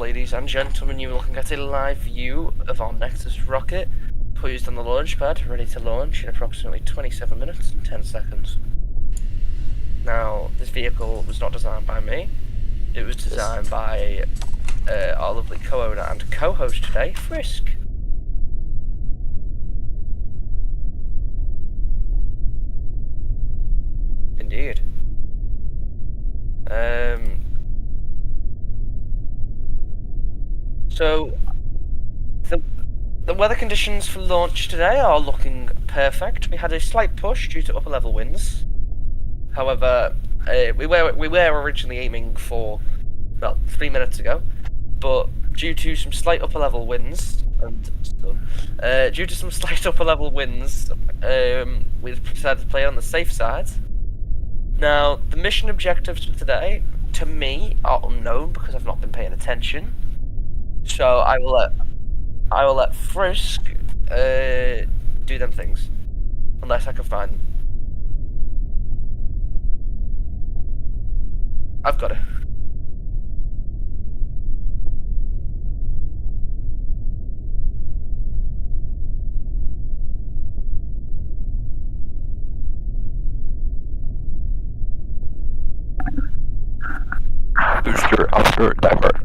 ladies and gentlemen, you are looking at a live view of our Nexus rocket, poised on the launch pad, ready to launch in approximately 27 minutes and 10 seconds. Now, this vehicle was not designed by me. It was designed by our lovely co-owner and co-host today, Frisk. Indeed. So, the weather conditions for launch today are looking perfect. We had a slight push due to upper level winds. However, we were originally aiming for, well, 3 minutes ago, but due to some slight upper level winds we decided to play on the safe side. Now, the mission objectives for today, to me, are unknown because I've not been paying attention. So I will let Frisk do them things, unless I can find them. I've got it. Booster after divert.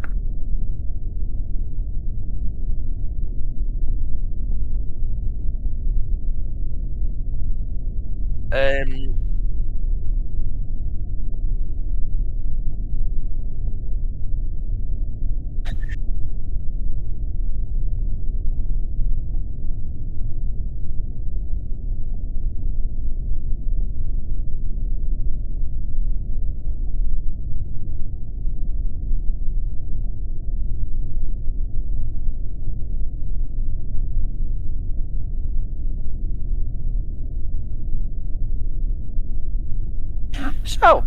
So,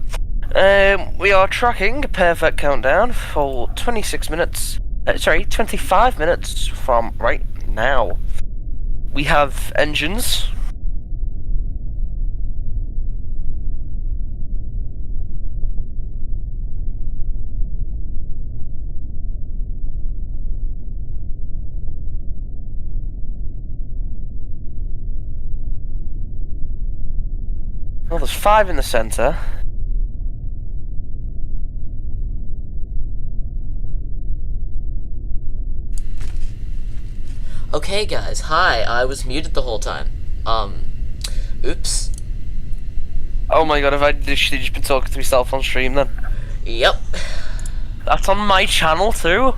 we are tracking a perfect countdown for 25 minutes from right now. We have engines. Well, there's 5 in the center. Okay, guys, hi, I was muted the whole time. Oops. Oh my god, have I literally just been talking to myself on stream then? Yep. That's on my channel too?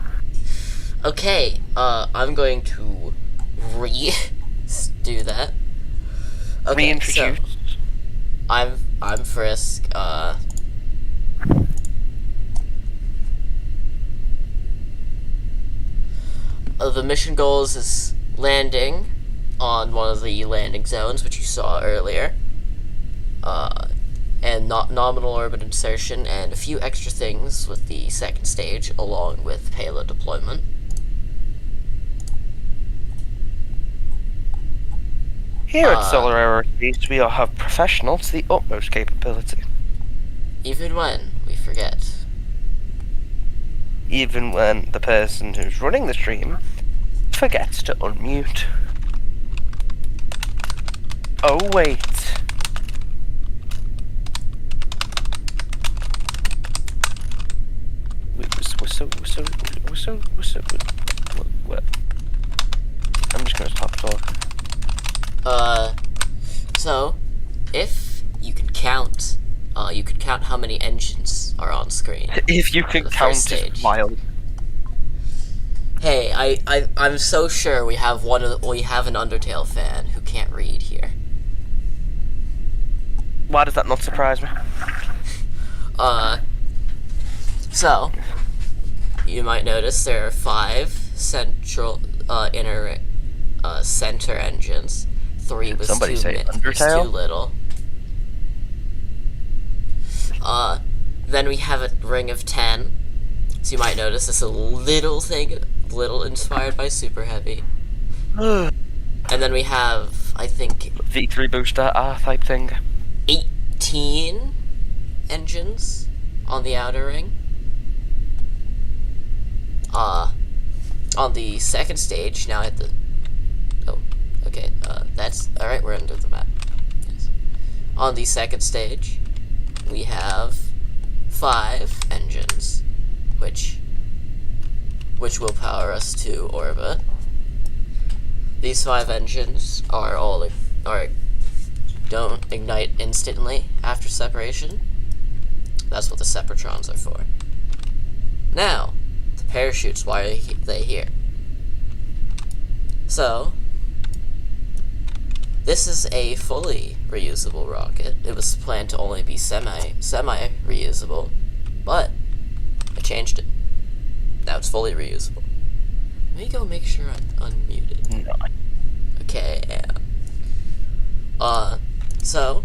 Okay, I'm going to do that. Okay, Reintroduce. so, I'm Frisk, the mission goals is landing on one of the landing zones, which you saw earlier, and nominal orbit insertion, and a few extra things with the second stage, along with payload deployment. Here at Solar Aerospace, we all have professionals to the utmost capability. Even when we forget. Even when the person who's running the stream forgets to unmute. Oh wait. What? I'm just gonna stop talking. So, if you can count, how many engines are on screen. If you can count, it's wild. Hey, I'm so sure we have an Undertale fan who can't read here. Why does that not surprise me? So, you might notice there are 5 central, inner, center engines. 3 was too little. Then we have a ring of 10. So you might notice this a little inspired by Super Heavy. And then we have, I think, V3 booster type thing. 18 engines on the outer ring. On the second stage, now I have to... Oh, okay, that's... Alright, we're under the map. Yes. On the second stage, we have 5 engines, which will power us to orbit. These 5 engines don't ignite instantly after separation. That's what the Separatrons are for. Now, the parachutes, why are they here? So, this is a fully reusable rocket. It was planned to only be semi-reusable, but I changed it. Now it's fully reusable. Let me go make sure I'm unmuted. No. Okay, and so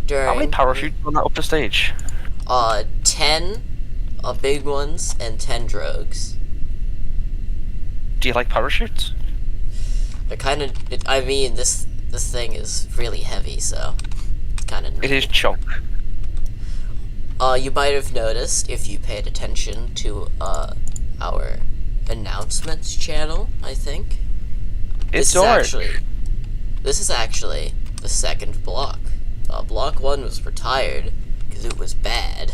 during How many parachutes on that upper stage? 10 big ones and 10 drogues. Do you like parachutes? They're kind of. I mean, this thing is really heavy, so it's kind of. It is chunk. You might have noticed if you paid attention to our announcements channel. I think It's This is actually the second block. Block 1 was retired because it was bad.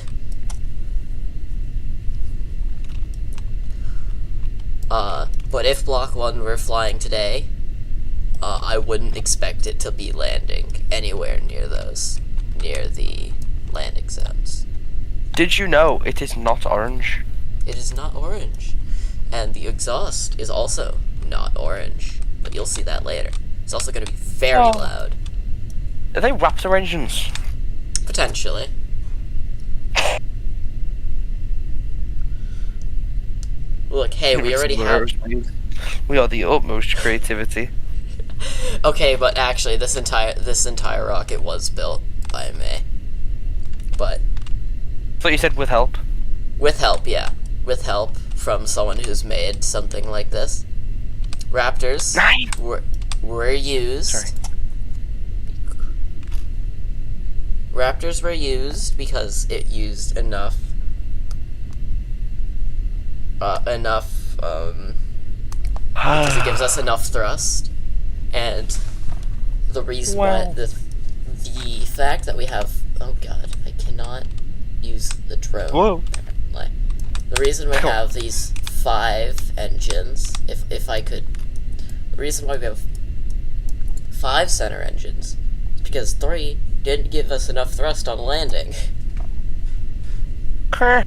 But if Block 1 were flying today, I wouldn't expect it to be landing anywhere near the landing zones. Did you know it is not orange? It is not orange. And the exhaust is also not orange. But you'll see that later. It's also going to be very loud. Are they Raptor engines? Potentially. Look, hey, we already have... We are the utmost creativity. Okay, but actually, this entire rocket was built by me. But... I thought you said with help. With help, yeah. With help from someone who's made something like this. Raptors were used. Sorry. Raptors were used because it used enough because it gives us enough thrust, and the reason why the fact that we have, oh god, I cannot use the drone. Whoa. Apparently. The reason we have these 5 engines, if I could, the reason why we have 5 center engines is because 3 didn't give us enough thrust on landing. By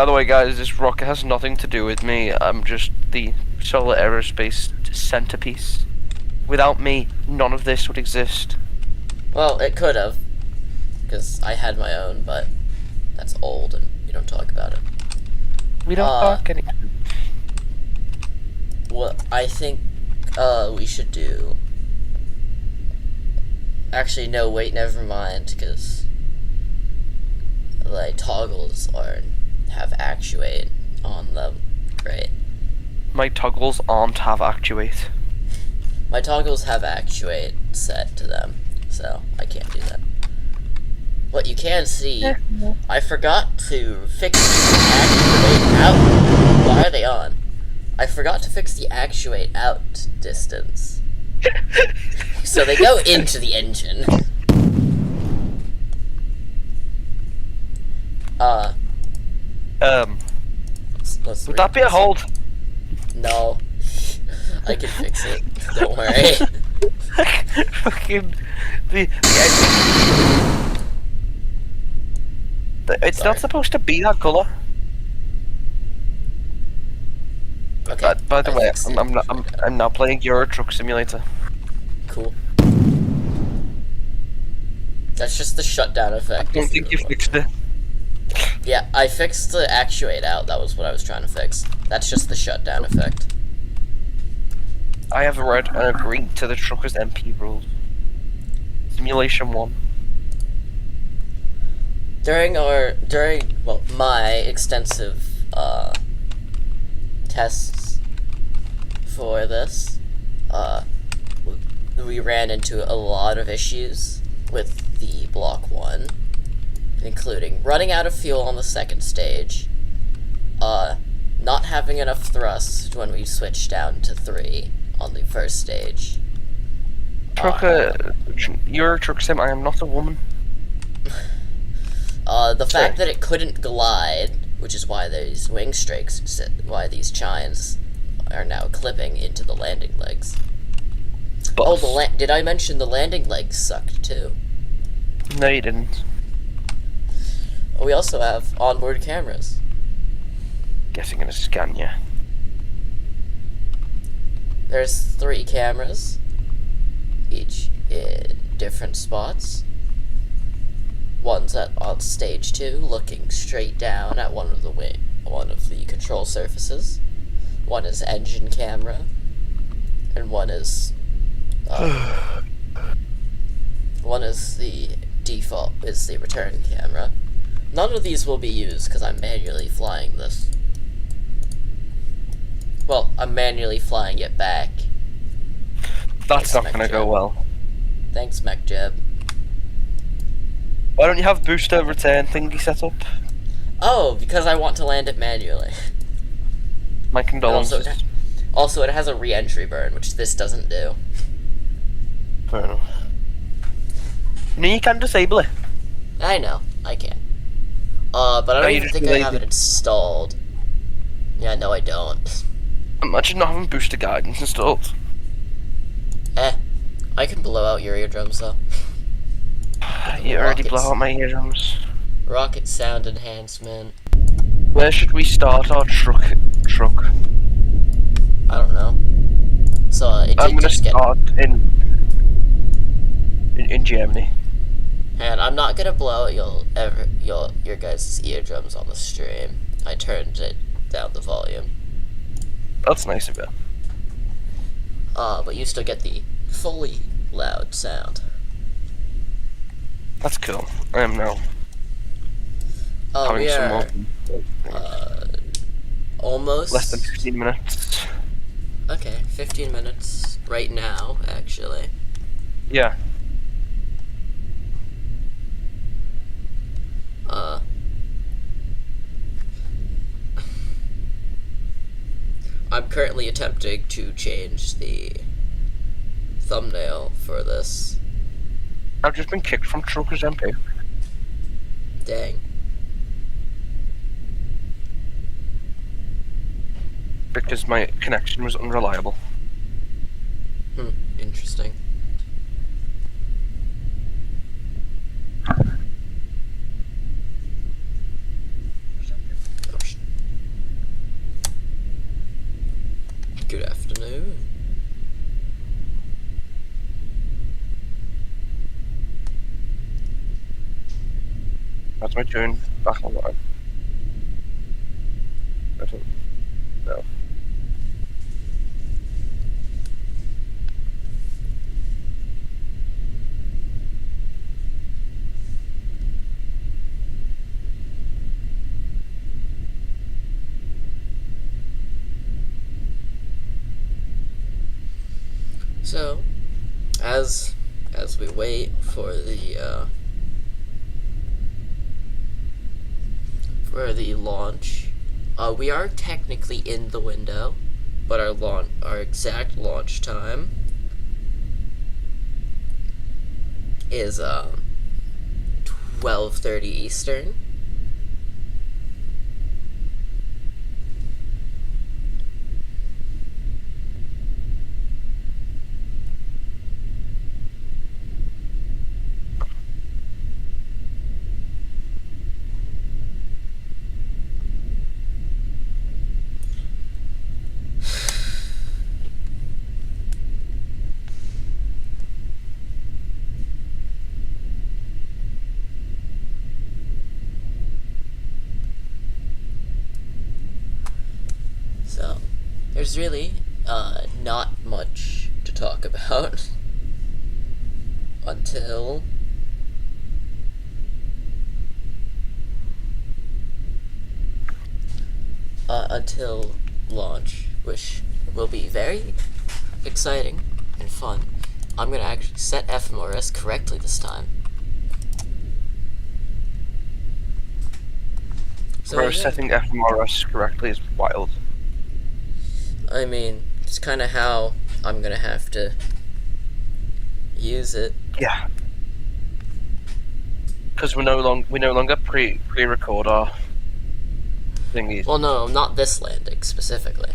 the way, guys, this rocket has nothing to do with me. I'm just the Solar Aerospace centerpiece. Without me, none of this would exist. Well, it could have, because I had my own, but that's old and we don't talk about it. We don't talk anymore. What I think we should do... Actually, no, wait, never mind, because like toggles have actuate on them, right? My toggles aren't have actuate. My toggles have actuate set to them, so I can't do that. What you can see, I forgot to fix the actuate out. Why are they on? I forgot to fix the actuate out distance. So they go into the engine. Let's would that be a hold? No. I can fix it. Don't worry. Fucking the it's Sorry. not supposed to be that color. Okay. By the way, fixed it. I'm now playing Euro Truck Simulator. Cool. That's just the shutdown effect. I don't think you fixed it. Yeah, I fixed the actuate out. That was what I was trying to fix. That's just the shutdown effect. I have read and agreed to the trucker's MP rules. Simulation 1. During my extensive tests for this, we ran into a lot of issues with the Block 1 including running out of fuel on the second stage, not having enough thrust when we switched down to 3 on the first stage. You're a truck sim, I am not a woman. The fact that it couldn't glide, which is why these wing strakes, why these chines are now clipping into the landing legs. Boss. Oh, did I mention the landing legs sucked too? No, you didn't. We also have onboard cameras. Guessing gonna scan you. There's 3 cameras, each in different spots. One's on stage 2, looking straight down at one of the control surfaces. One is engine camera, and one is the default, is the return camera. None of these will be used because I'm manually flying this. Well, I'm manually flying it back. That's not gonna go well. Thanks, MacJeb. Why don't you have booster return thingy set up? Oh, because I want to land it manually. My condolences. Also, it has a re-entry burn, which this doesn't do. Fair enough. No, you can disable it. I know, I can. But I don't even think I have it installed. Yeah, no, I don't. Imagine not having booster guidance installed. I can blow out your eardrums, though. You already blow out my eardrums. Rocket sound enhancement. Where should we start our truck? I don't know. So, I'm gonna start in Germany. And I'm not gonna blow out your guys' eardrums on the stream. I turned it down the volume. That's nice of you. But you still get the fully loud sound. That's cool. I am now having we some are more. Almost Less than 15 minutes. Okay, 15 minutes right now, actually. Yeah. I'm currently attempting to change the thumbnail for this. I've just been kicked from Truckers MP. Dang. Because my connection was unreliable. Interesting. Good afternoon. That's my turn back online. I don't know. So, as we wait for the launch, we are technically in the window, but our exact launch time is 12:30 Eastern. So, there's really not much to talk about until launch, which will be very exciting and fun. I'm gonna actually set FMRS correctly this time. So Bro, yeah. setting FMRS correctly is wild. I mean, it's kind of how I'm gonna have to use it. Yeah. Because we no longer pre-record our thingies. Well, no, not this landing specifically.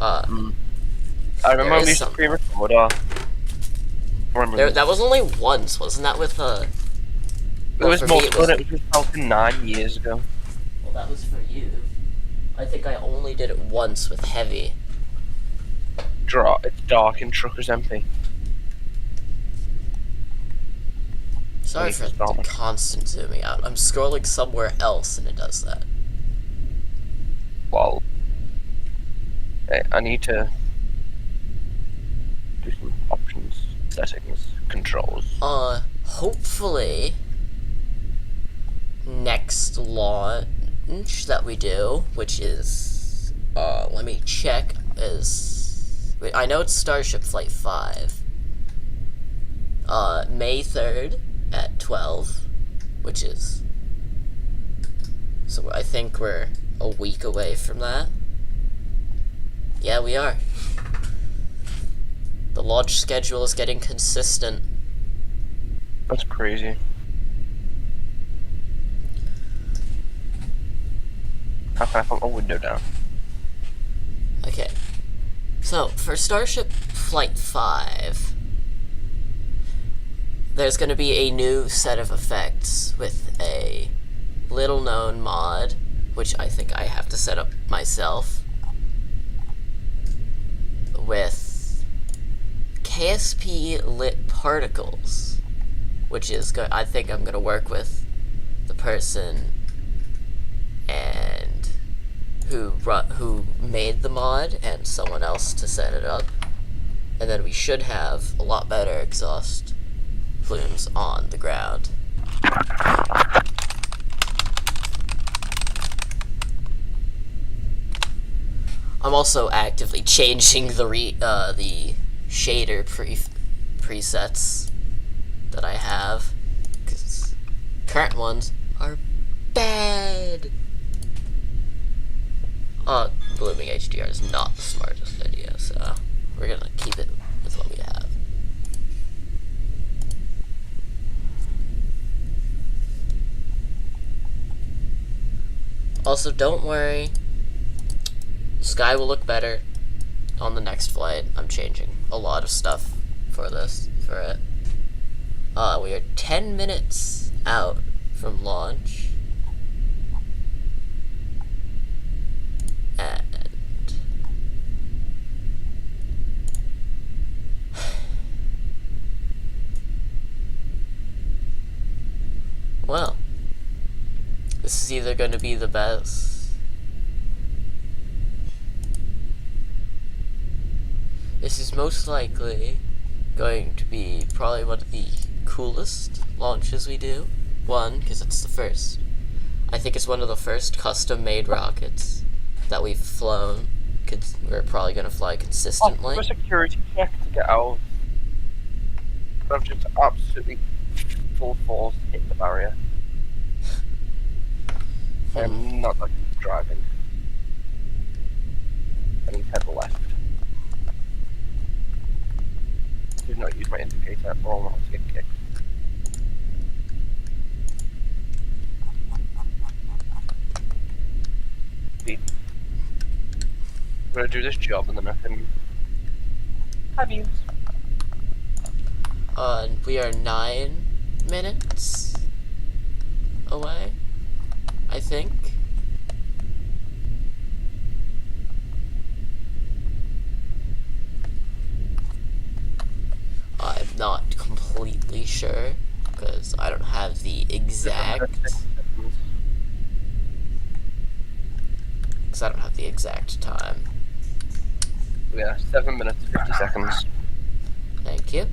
I There remember we is used to some. pre-record our. That was only once, wasn't that with It well, was for more me, it fun. was. It was fucking 9 years ago. Well, that was for you. I think I only did it once with heavy. It's dark and trucker's empty. Sorry for the constant zooming out. I'm scrolling somewhere else and it does that. Well, I need to do some options, settings, controls. Hopefully, next launch that we do, which is, let me check, wait, I know it's Starship Flight 5. May 3rd at 12, which is, so I think we're a week away from that. Yeah, we are. The launch schedule is getting consistent. That's crazy. How can I put my window down? Okay. So, for Starship Flight 5, there's going to be a new set of effects with a little-known mod, which I think I have to set up myself, with KSP lit particles, which is I think I'm going to work with the person and who made the mod and someone else to set it up, and then we should have a lot better exhaust plumes on the ground. I'm also actively changing the shader presets that I have, because current ones are bad. Blooming HDR is not the smartest idea, so we're gonna keep it with what we have. Also, don't worry, sky will look better on the next flight. I'm changing a lot of stuff for it. We are 10 minutes out from launch. And well, this is either going to be the best. This is most likely going to be probably one of the coolest launches we do. One, because it's the first. I think it's one of the first custom-made rockets that we've flown. We're probably going to fly consistently. For a security check to get out. I've just absolutely full force hit the barrier. I'm not like driving. I need to head left. Do not use my indicator or I'll have to get kicked. Speed. I'm gonna do this job and then I can have you. We are 9 minutes away, I think. I'm not completely sure, because I don't have the exact... Because I don't have the exact time. Yeah, 7 minutes, 50 seconds. Thank you.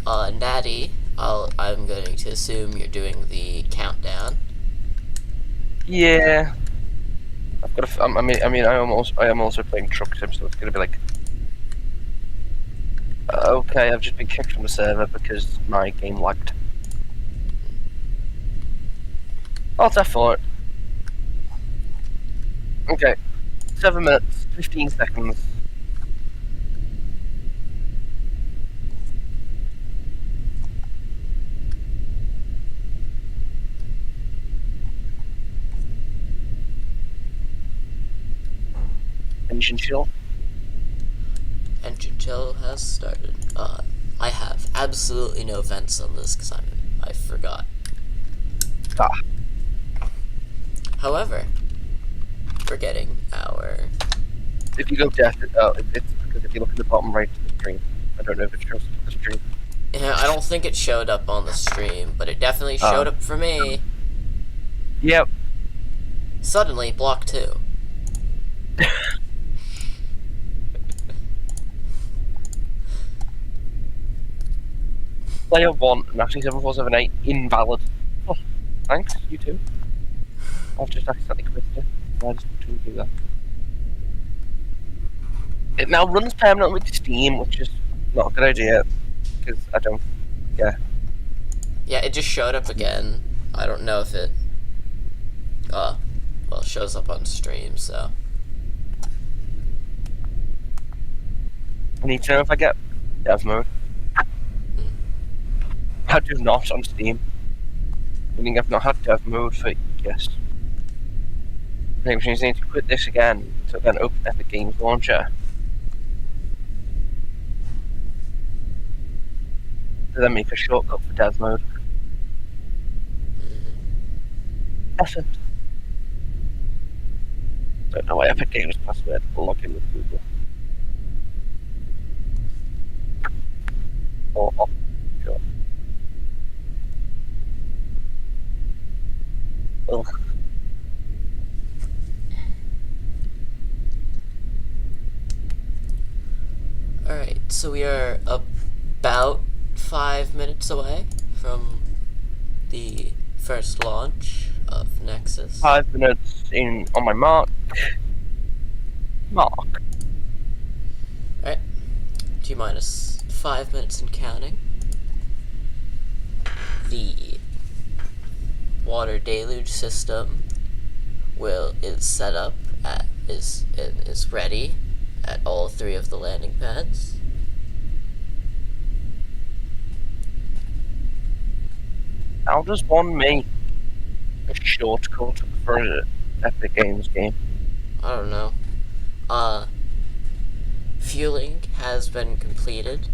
Natty, I'm going to assume you're doing the countdown. Yeah. I've got I am also playing truck sim, so it's gonna be like. Okay, I've just been kicked from the server because my game lagged. I'll tap for it. Okay. 7 minutes, 15 seconds. Engine chill. Engine chill has started. I have absolutely no vents on this because I forgot. Ah. However, we're getting our. If you go deaf, it's because if you look at the bottom right of the screen, I don't know if it shows up on the screen. Yeah, I don't think it showed up on the stream, but it definitely showed up for me. Yep. Suddenly, block 2. Player 1, Nexis 7478, invalid. Oh, thanks, you too. I've just accidentally quit it. I just need to do that. It now runs permanently with Steam, which is not a good idea, because I don't, yeah. Yeah, it just showed up again. I don't know if it, well, it shows up on stream, so. I need to know if I get dev mode. I do not on Steam. Meaning I've not had dev mode for yes. I think we need to quit this again to then open Epic Games Launcher. To then make a shortcut for dev mode. Effort. Don't know why Epic Games password. Log in with Google. Or off. Sure. Ugh. Alright, so we are about 5 minutes away from the first launch of Nexus. 5 minutes in on my mark. Mark. Alright, T minus 5 minutes and counting. The water deluge system is set up is ready at all 3 of the landing pads. How does one make a shortcut for an Epic Games game? I don't know. Fueling has been completed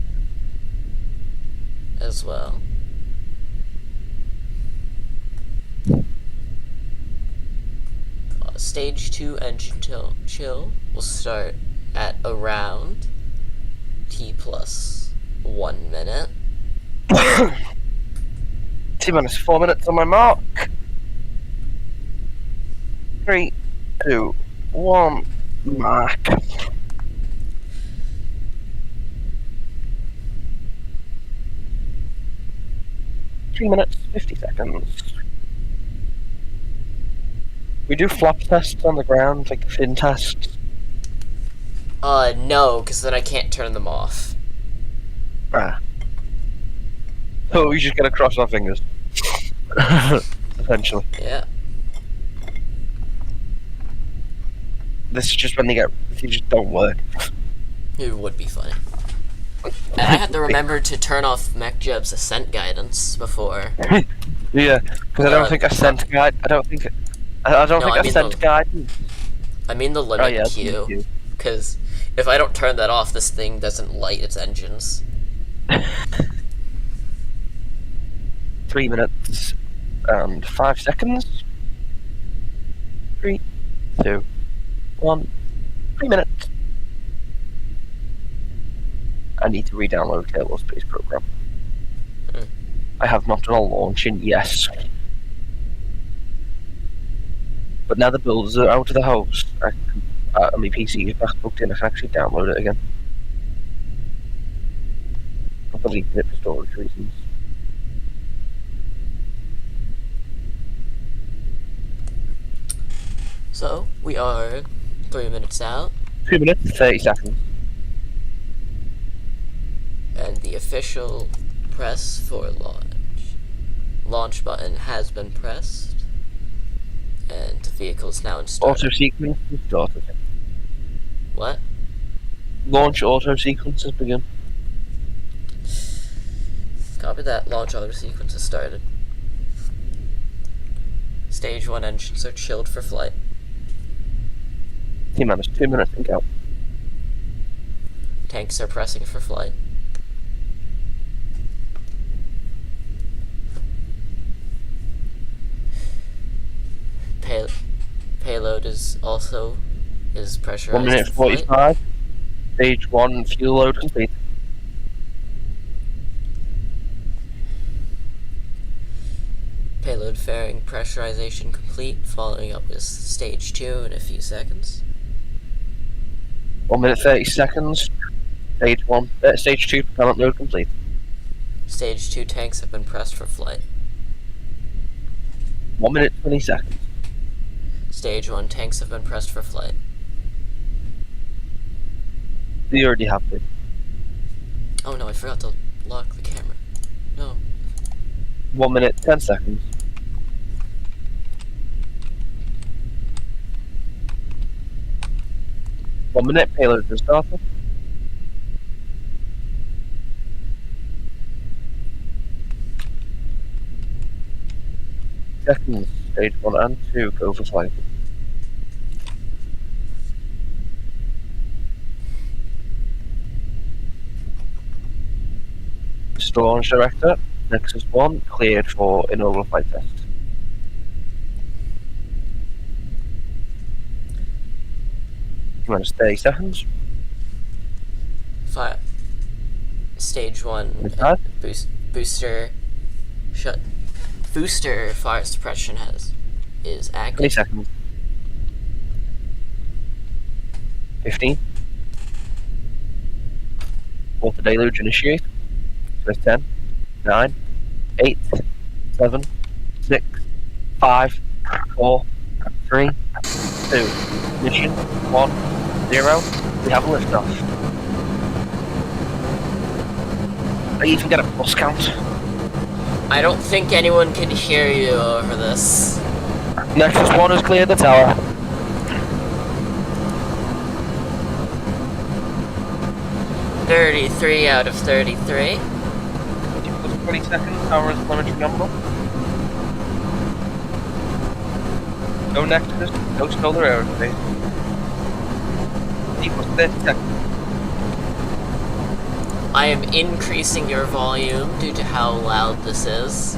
as well. Stage 2 engine chill will start at around T plus 1 minute. T minus 4 minutes on my mark. 3, 2, 1, mark. Three minutes, 50 seconds. We do flop tests on the ground, like fin tests. No, because then I can't turn them off. Ah. So we just gotta cross our fingers. Essentially. Yeah. This is just when they just don't work. It would be funny. And I had to remember to turn off MechJeb's ascent guidance before. Yeah, because I don't think ascent guide. I don't think ascent guidance. I mean the limit queue. Because if I don't turn that off, this thing doesn't light its engines. 3 minutes and 5 seconds. 3, 2, 1. 3 minutes. I need to re-download Kerbal Space Program. I have not done a launch in yes. But now the builders are out of the house, and my PC is back booked in, I can actually download it again. I've deleted it for storage reasons. So, we are 3 minutes out. 2 minutes, 30 seconds. And the official press for launch. Launch button has been pressed. And Vehicle's now in startup. Auto sequence is started. What? Launch auto sequence has begun. Copy that. Launch auto sequence has started. Stage 1 engines are chilled for flight. T-minus 2 minutes and go. Tanks are pressing for flight. Payload is pressurized. 1 minute for flight. 45. Stage 1 fuel load complete. Payload fairing pressurization complete, following up with stage 2 in a few seconds. 1 minute 30 seconds. Stage 2 propellant load complete. Stage 2 tanks have been pressed for flight. 1 minute 20 seconds. Stage 1 tanks have been pressed for flight. We already have to. Oh no, I forgot to lock the camera. No. 1 minute 10 seconds. One minute, payload has started. Seconds, stage 1 and 2 go for flight. Mr. Launch Director, Nexus 1 cleared for inaugural flight test. Minus 30 seconds. Fire. Stage 1 With that, booster fire suppression is 20 active. seconds. 15. Water deluge initiate. So 10, 9, 8, 7, 6, 5, 4, 3, 2. Ignition. 1, 0. We have a liftoff. I even get a bus count. I don't think anyone can hear you over this. Nexus 1 has cleared the tower. $33 out of 33. 20 seconds, tower is telemetry number. No Nexus, no Solar Aerospace. Equals 30 seconds. I am increasing your volume due to how loud this is.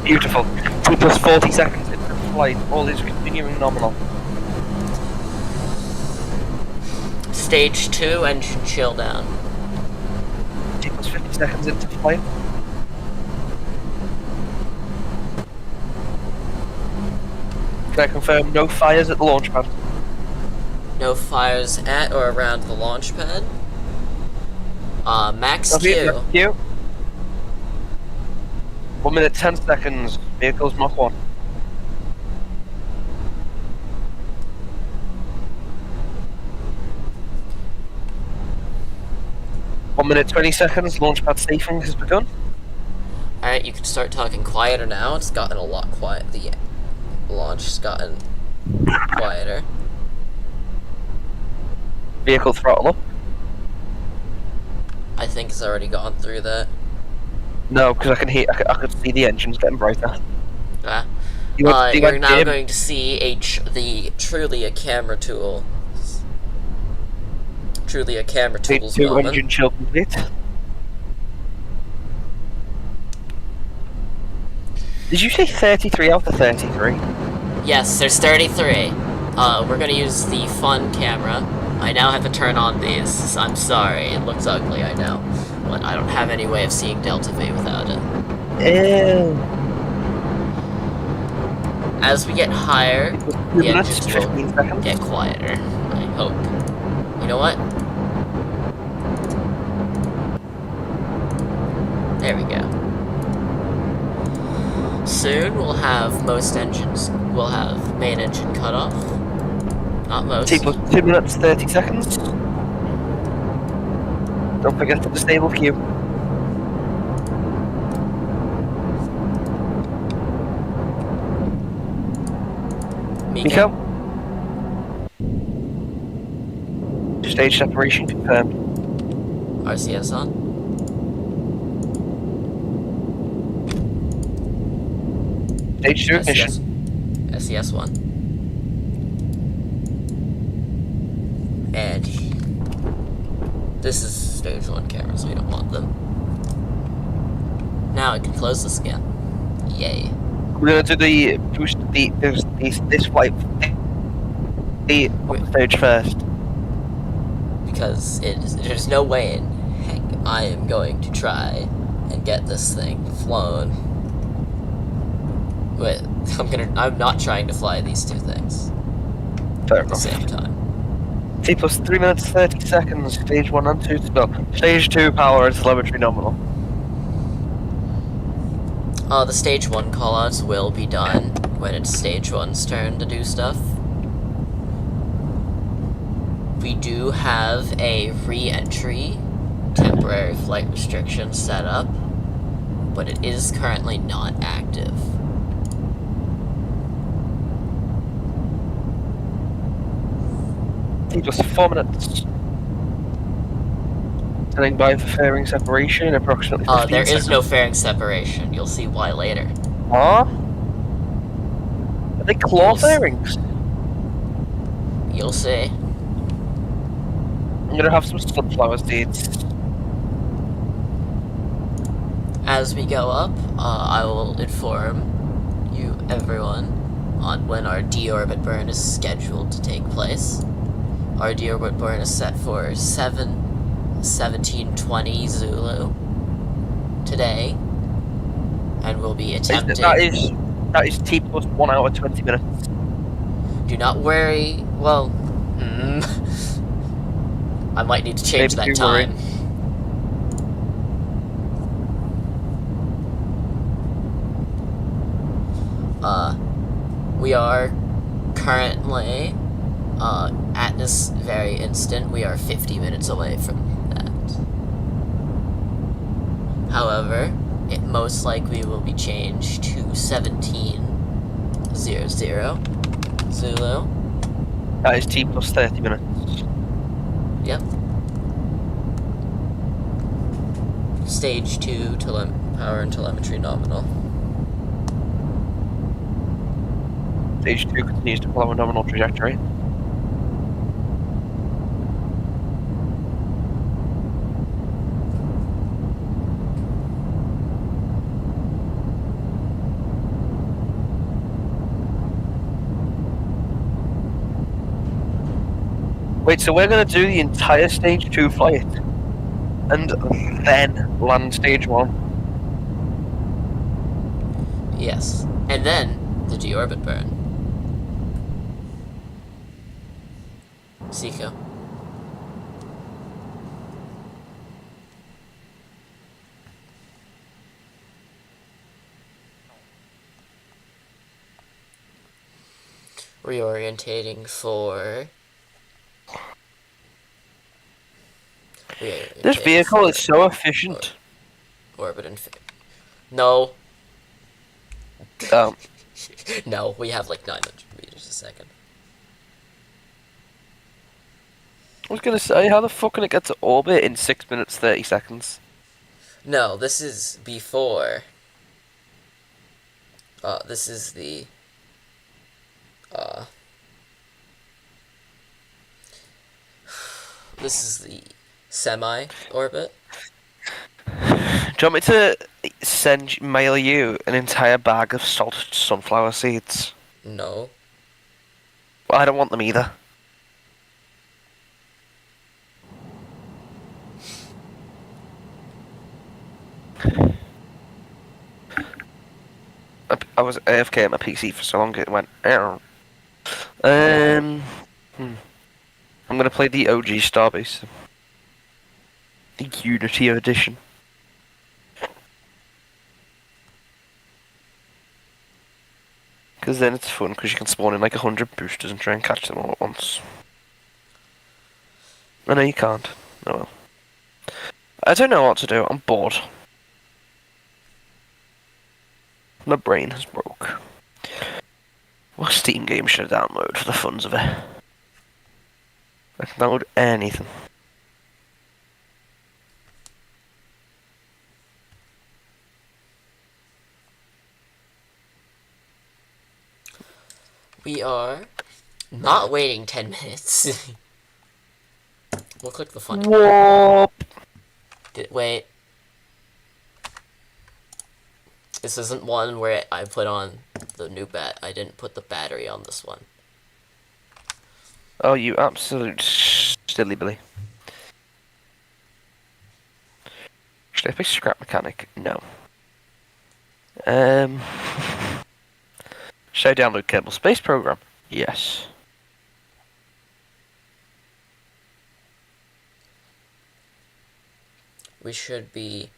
Beautiful. T plus 40 seconds into flight, all is continuing nominal. Stage 2 engine chill down. T plus 50 seconds into flight. Can I confirm no fires at the launch pad? No fires at or around the launch pad. Max Copy, Q. Max Q. 1 minute 10 seconds. Vehicles Mach 1. One minute 20 seconds. Launchpad safing has begun. Alright, you can start talking quieter now. It's gotten a lot quiet. The launch has gotten quieter. Vehicle throttle up. I think it's already gone through that. No, because I can hear. I could see the engines getting brighter. Ah. You You're now dim. going to see the truly a camera tool. Truly a camera tools Two moment. engine chill complete. Did you say 33 out of 33? Yes, there's 33. We're gonna use the fun camera. I now have to turn on these. I'm sorry, it looks ugly, I know. But I don't have any way of seeing Delta V without it. Ew. As we get higher, 2 the minutes, engines 15 will seconds. get quieter. I hope. You know what? There we go. Soon we'll have we'll have main engine cut off. Not most. T plus 2 minutes, 30 seconds. Don't forget to disable Q. Miko? Stage separation confirmed. RCS on? Stage 2 ignition. SES 1. And this is stage 1 cameras, we don't want them. Now I can close this again. Yay. We're gonna do the boost this flight stage first. Because there's no way in heck I am going to try and get this thing flown. Wait, I'm not trying to fly these two things Fair at the enough. same time. T plus 3 minutes 30 seconds. Stage 1 and 2 to go. Stage 2 power and telemetry nominal. The stage 1 callouts will be done when it's stage 1's turn to do stuff. We do have a re-entry temporary flight restriction set up, but it is currently not active. T plus 4 minutes. Standing by for fairing separation in approximately 15 There seconds. is no fairing separation. You'll see why later. Are they claw fairings? You'll see. I'm gonna have some sunflower seeds. As we go up, I will inform you, everyone, on when our deorbit burn is scheduled to take place. Our deorbit burn is set for 17:20 Zulu today, and we'll be attempting. That is T plus 1 hour 20 minutes. Do not worry. Well, I might need to change Maybe that do worry. time. We are currently, at this very instant, we are 50 minutes away from that. However, it most likely will be changed to 17:00 Zulu. That is T plus 30 minutes. Yep. Stage 2 power and telemetry nominal. Stage 2 continues to follow a nominal trajectory. Wait, so we're gonna do the entire stage 2 flight and then land stage 1? Yes. And then the deorbit burn. Seiko. Reorientating for... This vehicle is so efficient. Orbit and... No. Um, No, we have like 900 meters a second. I was gonna say, how the fuck can it get to orbit in 6 minutes 30 seconds? No, this is before. This is the... This is the semi-orbit. Do you want me to mail you an entire bag of salted sunflower seeds? No. Well, I don't want them either. I was AFK at my PC for so long it went. I'm gonna play the OG Starbase, the Unity edition. Because then it's fun, because you can spawn in like 100 boosters and try and catch them all at once. I know you can't. Oh well. I don't know what to do, I'm bored. My brain has broke. What Steam game should I download for the funs of it? I can download anything. We are not waiting 10 minutes. We'll click the fun. Whoop! Wait. This isn't one where I put on the new I didn't put the battery on this one. Oh, you absolute silly Billy. Should I pick scrap mechanic? No. Should I download Kerbal Space Program? Yes. We should be...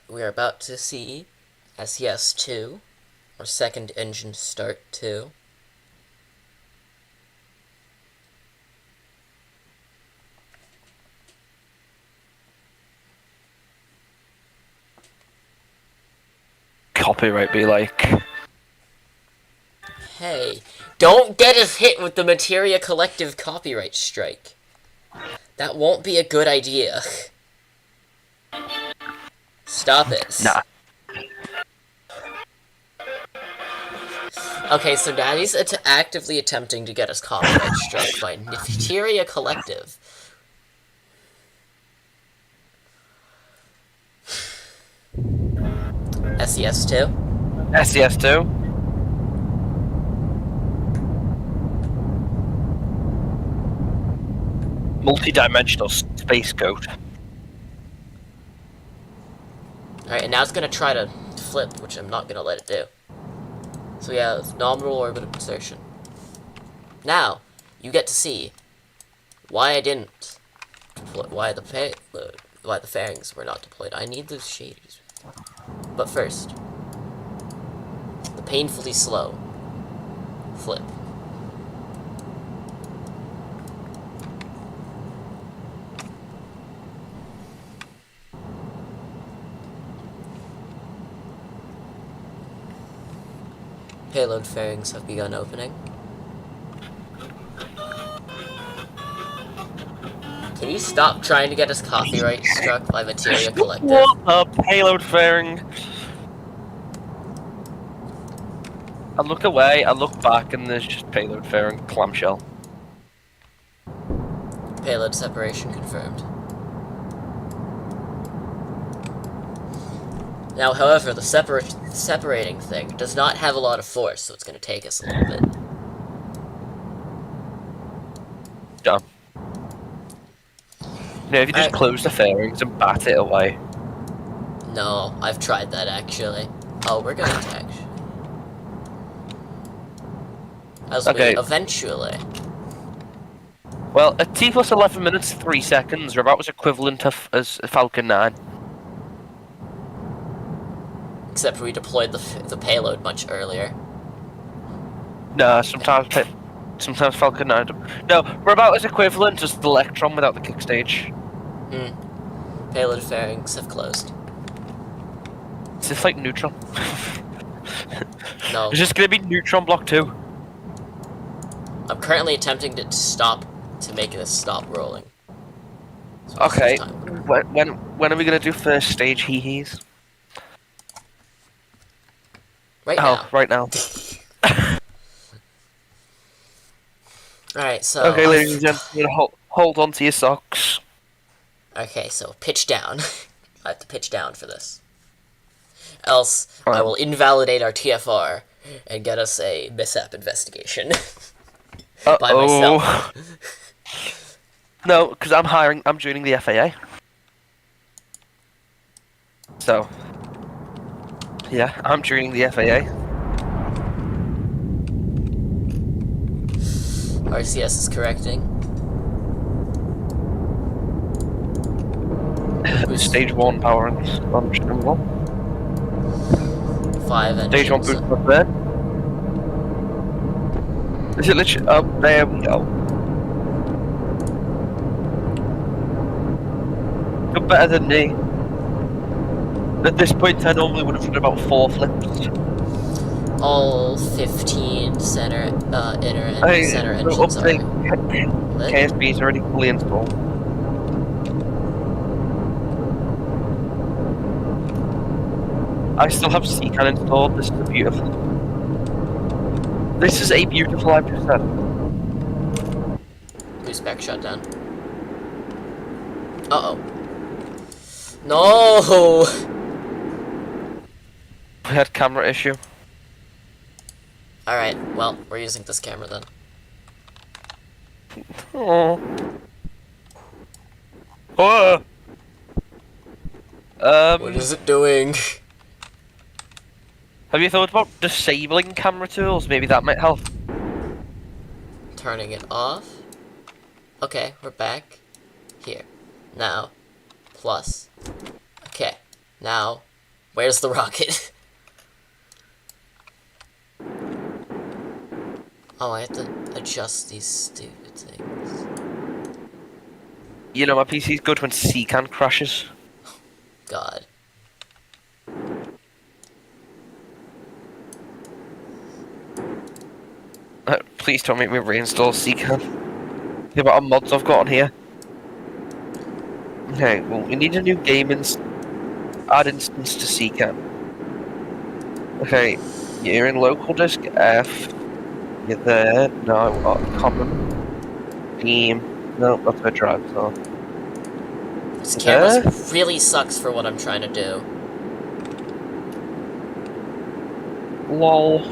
we are about to see SES2, or Second Engine Start 2. Copyright be like... Hey, don't get us hit with the Materia Collective copyright strike. That won't be a good idea. Stop it. Nah. Okay, so Daddy's actively attempting to get us copyright struck by Materia Collective. SES2? SES2? Multi-dimensional space goat. Alright, and now it's gonna try to flip, which I'm not gonna let it do. So yeah, it's nominal orbit insertion. Now, you get to see why I didn't why the fairings were not deployed. I need those shaders. But first, the painfully slow flip. Payload fairings have begun opening. Can you stop trying to get us copyright struck by Materia Collective? What a payload fairing! I look away, I look back, and there's just payload fairing clamshell. Payload separation confirmed. Now, however, the separating thing does not have a lot of force, so it's going to take us a little bit. Done. You know, if you just close the fairings and bat it away. No, I've tried that actually. Oh, we're going to actually. As okay. we eventually. Well, at T plus 11 minutes 3 seconds, are about as equivalent as Falcon 9. Except we deployed the payload much earlier. No, sometimes Falcon 9. No, we're about as equivalent as the Electron without the kick stage. Payload fairings have closed. Is this like Neutron? No. It's just gonna be Neutron Block 2. I'm currently attempting to make this stop rolling. So okay. When are we gonna do first stage hee-hees? Right now. Right now. Alright, so... Okay, ladies and gentlemen, hold on to your socks. Okay, so pitch down. I have to pitch down for this. Else, I will invalidate our TFR and get us a mishap investigation. By myself. No, because I'm joining the FAA. So... yeah, I'm joining the FAA. RCS is correcting. Stage 1 power on stream 1. 5 engines. Stage 1 boost up there. Is it literally? Oh, there we go. You're better than me. At this point, I normally would have done about 4 flips. All 15 center, inner and Hey, center so engines update, are lit. KSB is already fully installed. I still have CCAN installed. This is a beautiful. This is a beautiful, I've just said. Boost back shutdown. Uh-oh. No! We had camera issue. Alright, well, we're using this camera then. Oh. Oh. What is it doing? Have you thought about disabling camera tools? Maybe that might help. Turning it off. Okay, we're back. Here. Now. Plus. Okay. Now. Where's the rocket? Oh, I have to adjust these stupid things. You know, my PC's good when CCAN crashes. God. Please don't make me reinstall CCAN. The amount of mods I've got on here. Okay, well, we need a new game add instance to CCAN. Okay, you're in local disk F. You're there. No, common. Team. No, that's where drives are. This camera really sucks for what I'm trying to do. LOL.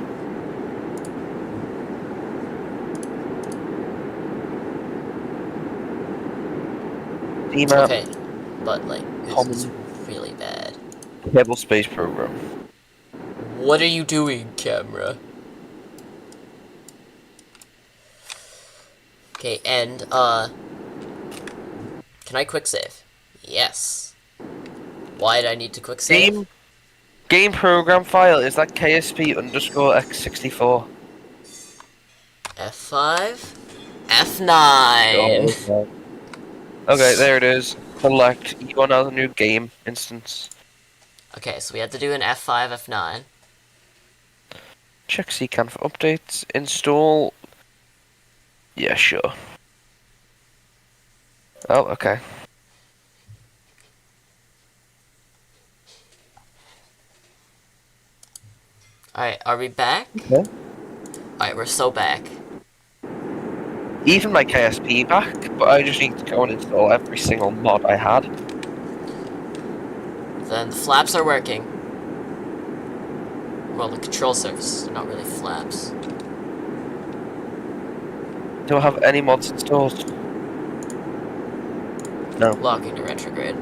Team app. Okay, but like, this is really bad. Kerbal Space Program. What are you doing, camera? Okay, and, can I quick save? Yes. Why did I need to quick save? Game program file is that KSP underscore x64. F5? F9! Oh, okay, there it is. Select. You want another new game instance. Okay, so we have to do an F5, F9. Check CCAN for updates. Install. Yeah, sure. Oh, okay. Alright, are we back? Okay. Alright, we're so back. Even my KSP back, but I just need to go and install every single mod I had. Then the flaps are working. Well, the control surfaces are not really flaps. Do I have any mods installed? No. Locking to retrograde.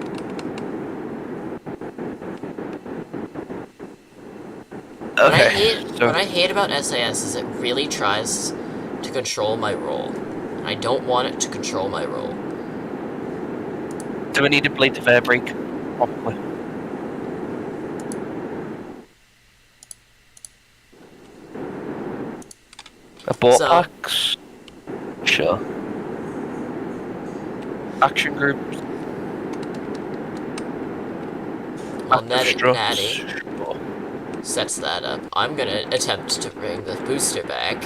Okay. What I hate about SAS is it really tries to control my roll. And I don't want it to control my roll. Do I need a blade of air brake? Probably. Abort packs? Sure. Action groups? Well, Natty sets that up. I'm gonna attempt to bring the booster back.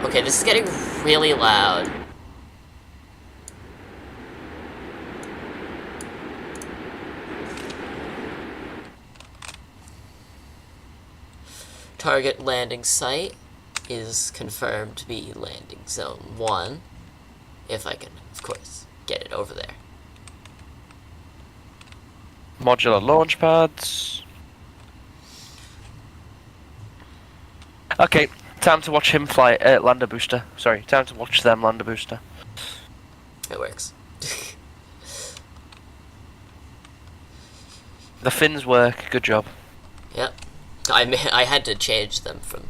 Okay, this is getting really loud. Target landing site is confirmed to be landing zone 1. If I can, of course, get it over there. Modular launch pads. Okay, time to watch him fly land a booster. Sorry, time to watch them land a booster. It works. The fins work. Good job. Yep. I had to change them from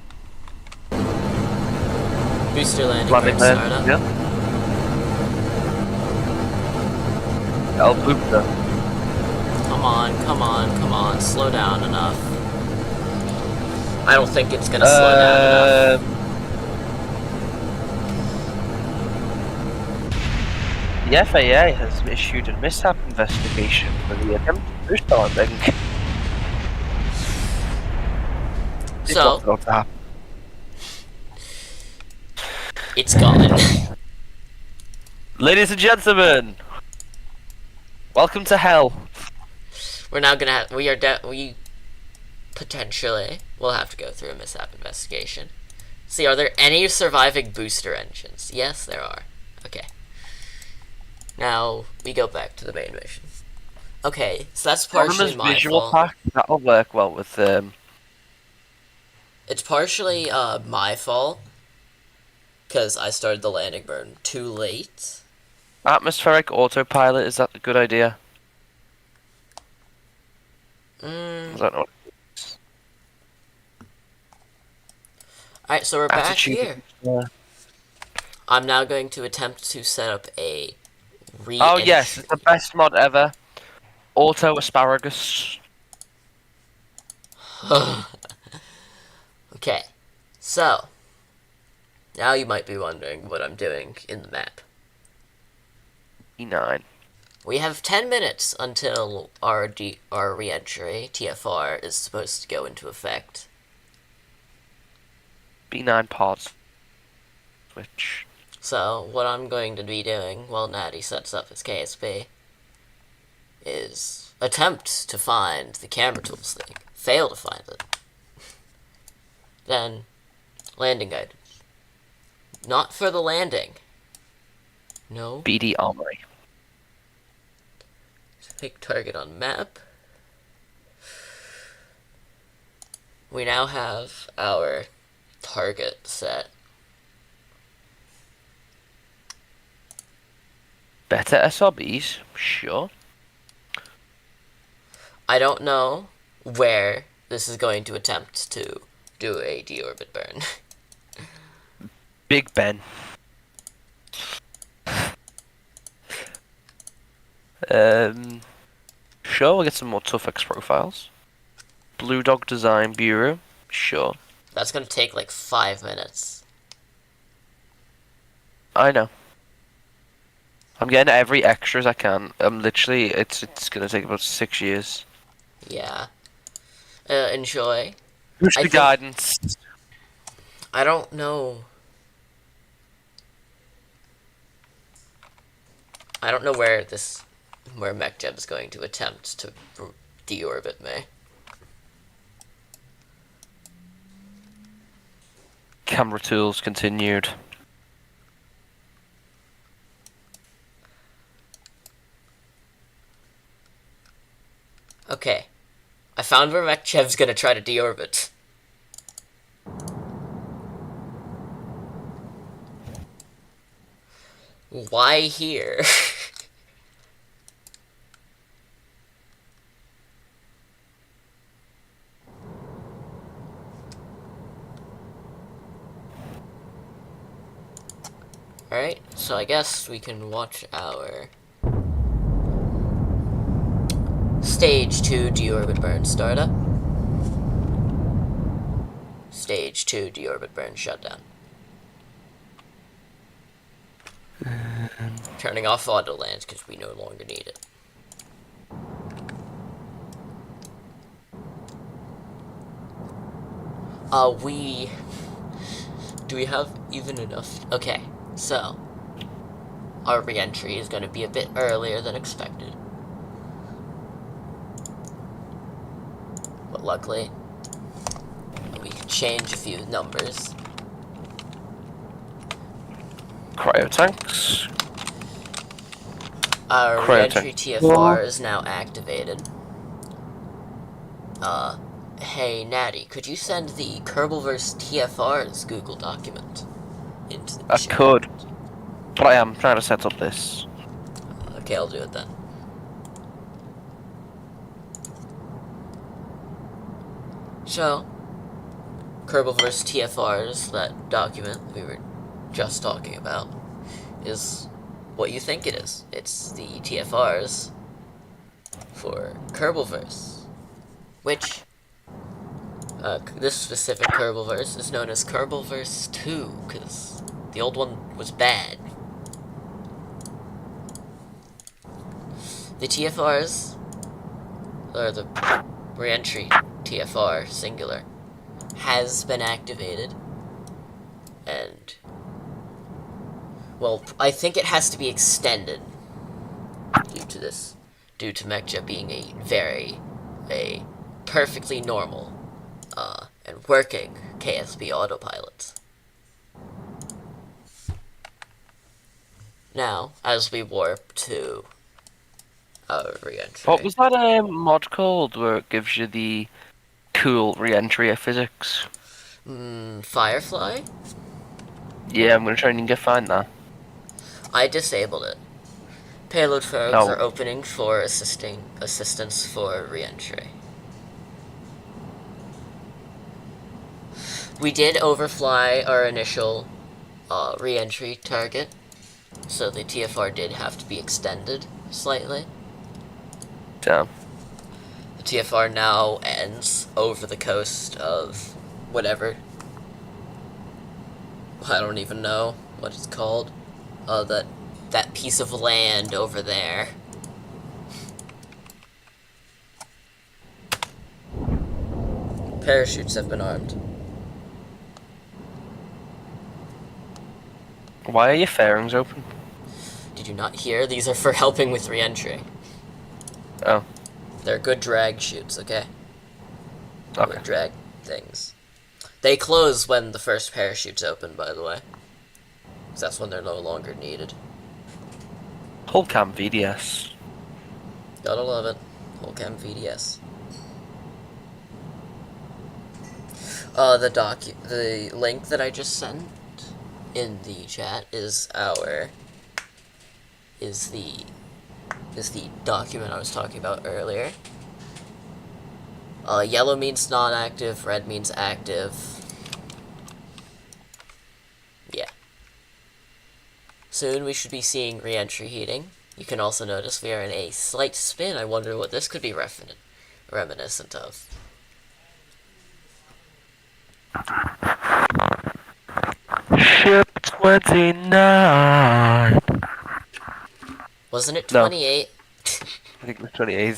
booster landing Landing there. startup. Yeah. El booster. Come on, come on, come on. Slow down enough. I don't think it's gonna slow down enough. The FAA has issued a mishap investigation for the attempt boost landing. It's So, not going to happen. it's gone. Ladies and gentlemen, welcome to hell. We're now gonna we potentially will have to go through a mishap investigation. See, are there any surviving booster engines? Yes, there are. Okay. Now, we go back to the main mission. Okay, so that's partially Autonomous my visual fault. pack, that'll work well with It's partially my fault, because I started the landing burn too late. atmospheric autopilot. Is that a good idea? I don't know. Alright, so we're back Attitude. here. I'm now going to attempt to set up a Oh yes, it's the best mod ever. Auto asparagus. Okay, so now you might be wondering what I'm doing in the map. E9. We have 10 minutes until our re-entry, TFR, is supposed to go into effect. B9 pods. Switch. So, what I'm going to be doing while Natty sets up his KSP is attempt to find the camera tools thing. Fail to find it. Then, landing guidance. Not for the landing. No. BD Armory. Pick target on map. We now have our target set. Better SRBs, sure. I don't know where this is going to attempt to do a deorbit burn. Big Ben. Sure, we'll get some more Tough-X profiles. Blue Dog Design Bureau, sure. That's gonna take like 5 minutes. I know. I'm getting every extras I can. I'm literally, it's gonna take about 6 years. Yeah. Enjoy. Push I the think- guidance. I don't know. I don't know where MechJeb is going to attempt to deorbit me. Camera tools continued. Okay. I found where MechJeb's gonna try to deorbit. Why here? Alright, so I guess we can watch our Stage 2 deorbit burn startup. Stage 2 deorbit burn shutdown. Turning off auto lands because we no longer need it. Do we have even enough? Okay, so our re-entry is going to be a bit earlier than expected. But luckily, we can change a few numbers. Cryo tanks. Our Cryo re-entry tank. TFR is now activated. Hey Natty, could you send the Kerbaliverse TFR's Google document into the I chat? could. But I am trying to set up this. Okay, I'll do it then. So, Kerbaliverse TFR's, that document we were just talking about, is what you think it is. It's the TFRs for Kerbaliverse, which, this specific Kerbaliverse is known as Kerbaliverse 2, because the old one was bad. The TFRs, or the re-entry TFR, singular, has been activated. And, well, I think it has to be extended due to Mekja being a perfectly normal, and working KSB autopilot. Now, as we warp to our re-entry. What was that mod called where it gives you the cool re-entry of physics? Firefly? Yeah, I'm gonna try and find that. I disabled it. Payload frogs Oh, are opening for assistance for re-entry. We did overfly our initial re-entry target, so the TFR did have to be extended slightly. damn. The TFR now ends over the coast of whatever. I don't even know what it's called. That piece of land over there. Parachutes have been armed. Why are your fairings open? Did you not hear? These are for helping with re-entry. Oh, They're good drag chutes, okay? okay. Good drag things. They close when the first parachute's open, by the way. 'Cause that's when they're no longer needed. Whole cam VDS. Gotta love it. Whole cam VDS. The link that I just sent in the chat is the document I was talking about earlier. Yellow means not active, red means active. Yeah. Soon we should be seeing re-entry heating. You can also notice we are in a slight spin. I wonder what this could be reminiscent of. Ship 29. Wasn't it No. 28? I think it was 28.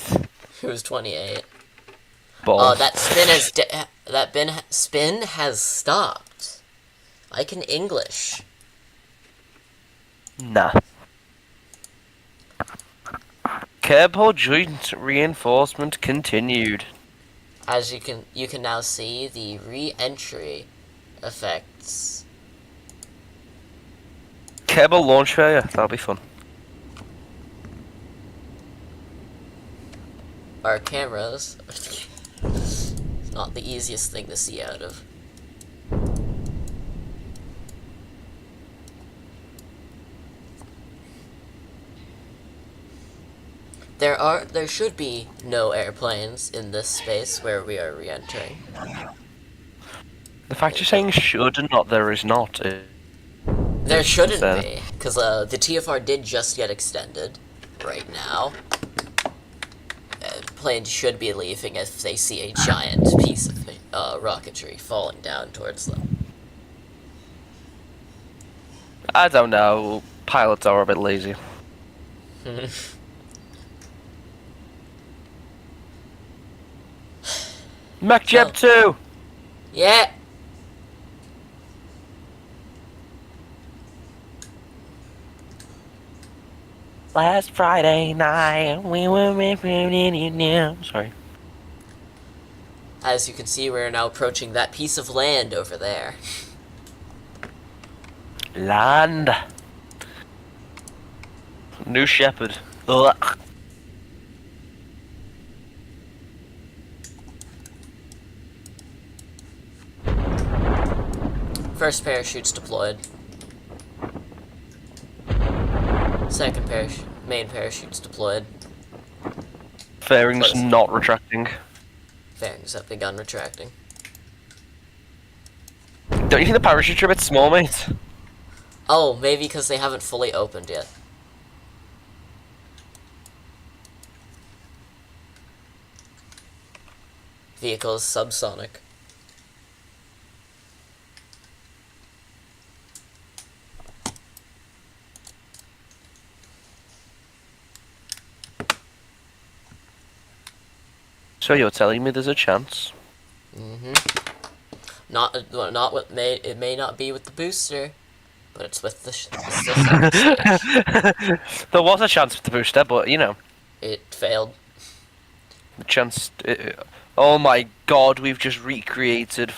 It was 28. Balls. That spin has stopped. I can English. Nah. Cable joint reinforcement continued. As you can now see the re-entry effects. Cable launch failure. That'll be fun. Our cameras. It's not the easiest thing to see out of. There should be no airplanes in this space where we are re-entering. The fact you're saying should and not there is not. There shouldn't Then. be, because the TFR did just get extended right now. Planes should be leaving if they see a giant piece of rocketry falling down towards them. I don't know. Pilots are a bit lazy. MacJeb 2! Yeah! Last Friday night, we were sorry. As you can see, we're now approaching that piece of land over there. Land. New Shepherd. Ugh. First parachute's deployed. Second main parachute's deployed. Fairings not retracting. Fairings have begun retracting. Don't you think the parachutes are a bit small, mate? Oh, maybe because they haven't fully opened yet. Vehicle is subsonic. So you're telling me there's a chance? Mm-hmm. Not what it may not be with the booster, but it's with the second stage. There was a chance with the booster, but you know, It failed. the chance. Oh my god, we've just recreated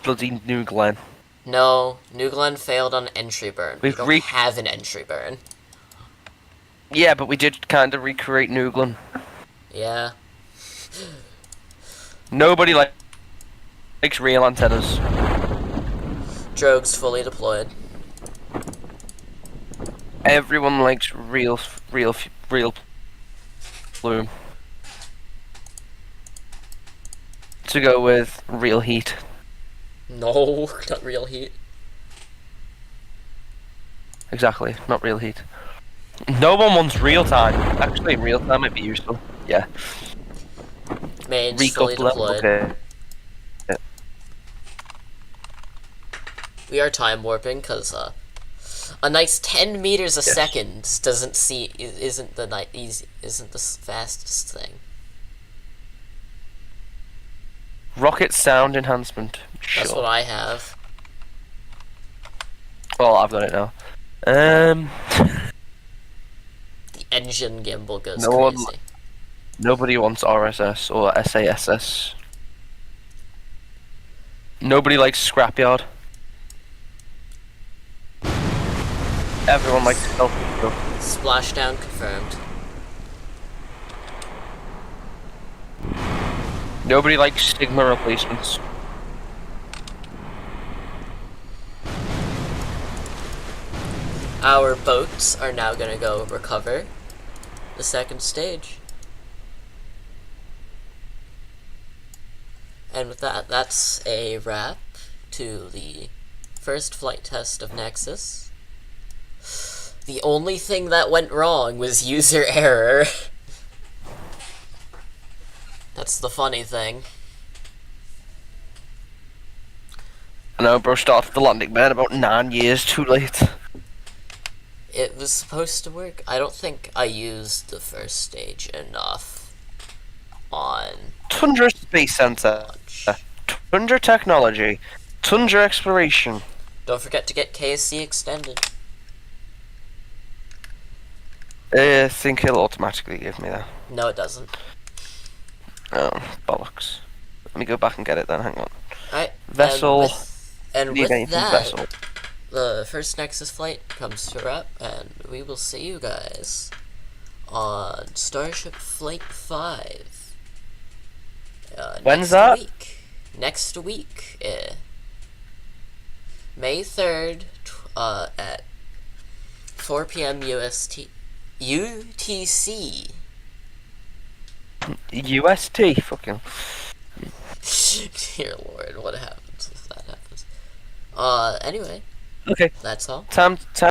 bloody New Glen. No, New Glen failed on entry burn. We We've don't have an entry burn. Yeah, but we did kind of recreate New Glen. Yeah. Nobody likes real antennas. Drogue's fully deployed. Everyone likes real plume. To go with real heat. No, not real heat. Exactly, not real heat. No one wants real time. Actually, real time might be useful. Yeah. Mage fully deployed. Okay. We are time warping because a nice 10 meters a second isn't the fastest thing. Rocket sound enhancement. Sure. That's what I have. Well, I've got it now. The engine gimbal goes No crazy. Nobody wants RSS or SASS. Nobody likes Scrapyard. Everyone likes self-control. Splashdown confirmed. Nobody likes Stigma replacements. Our boats are now gonna go recover the second stage. And with that, that's a wrap to the first flight test of Nexus. The only thing that went wrong was user error. That's the funny thing. I know, bro, started the landing man about 9 years too late. It was supposed to work. I don't think I used the first stage enough on Tundra Space Center. launch. Tundra Technology. Tundra Exploration. Don't forget to get KSC extended. I think he'll automatically give me that. No, it doesn't. Oh, bollocks. Let me go back and get it then, hang on. Alright. Vessel. And Need with anything that, vessel. the first Nexus flight comes to wrap, and we will see you guys on Starship Flight 5. When's that? Next week. May 3rd, at 4 p.m. UTC. UST, fucking. Dear Lord, what happens if that happens? Anyway, Okay, that's all. time